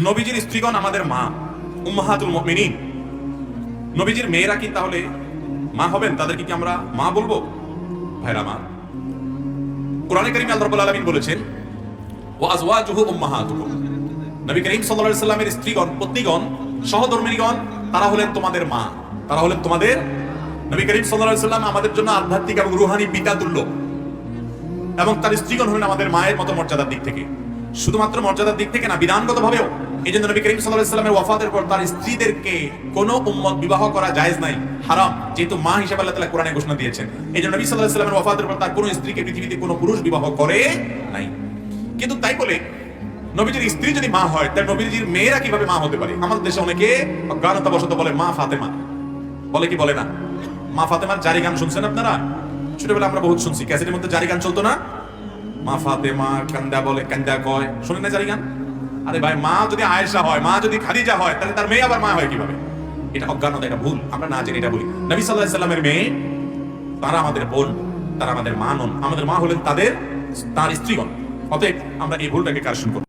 নবীজির স্ত্রীগণ আমাদের মা, উম্মাহাতুল মুমিনিন। নবীজির মেয়েরা কি তাহলে মা হবেন? তাদেরকে কি আমরা মা বলবো? ভাইরা মা, কোরআনে কারীমে আল্লাহ রাব্বুল আলামিন বলেছেন, ওয়া আজওয়াজুহু উম্মাহাতুকুম। নবী করিম সাল্লাল্লাহু আলাইহি সাল্লামের স্ত্রীগণ, পত্নীগণ, সহধর্মিণীগণ, তারা হলেন তোমাদের মা, তারা হলেন তোমাদের। নবী করিম সাল্লাল্লাহু আলাইহি সাল্লাম আমাদের জন্য আধ্যাত্মিক এবং রূহানি পিতা তুল্য, এবং তার স্ত্রীগণ হলেন আমাদের মায়ের মতো মর্যাদার দিক থেকে। শুধুমাত্র মর্যাদার দিক থেকে না, বিধানগতভাবেও। এই জন্য নবী করিম সাল্লাল্লাহু আলাইহি সাল্লামের ওয়াফাতের পর তার স্ত্রীদেরকে কোনো উম্মত বিবাহ করা জায়েজ নাই, হারাম, যেহেতু মা হিসেবে আল্লাহ তাআলা কোরআনে ঘোষণা দিয়েছেন। এই জন্য নবী সাল্লাল্লাহু আলাইহি সাল্লামের ওয়াফাতের পর তার কোনো স্ত্রীকে পৃথিবীতে কোনো পুরুষ বিবাহ করে নাই। কিন্তু তাই বলে নবীজির স্ত্রী যদি মা হয়, তার নবীজির মেয়েরা কিভাবে মা হতে পারে? আমাদের দেশে অনেকে অজ্ঞানতাবশত বলে মা ফাতেমা, বলে কি বলে না? মা ফাতেমার জারি গান শুনছেন আপনারা? ছোটবেলা আমরা বহুত শুনছি, ক্যাসেটের মধ্যে জারি গান চলতো না? মা ফাতেমা কান্দা বলে, কান্দা কয়, শুনেন না জারি গান? আরে ভাই, মা যদি আয়েশা হয়, মা যদি খাদিজা হয়, তাহলে তার মেয়ে আবার মা হয় কিভাবে? এটা অজ্ঞানতা, এটা ভুল, আমরা না জেনে এটা বলি। নবী সাল্লাল্লাহু আলাইহি সাল্লামের মেয়ে, তারা আমাদের বোন, তারা আমাদের মা নন, আমাদের মা হলেন তার স্ত্রীগণ। অতএব আমরা এই ভুলটাকে কারেকশন করব।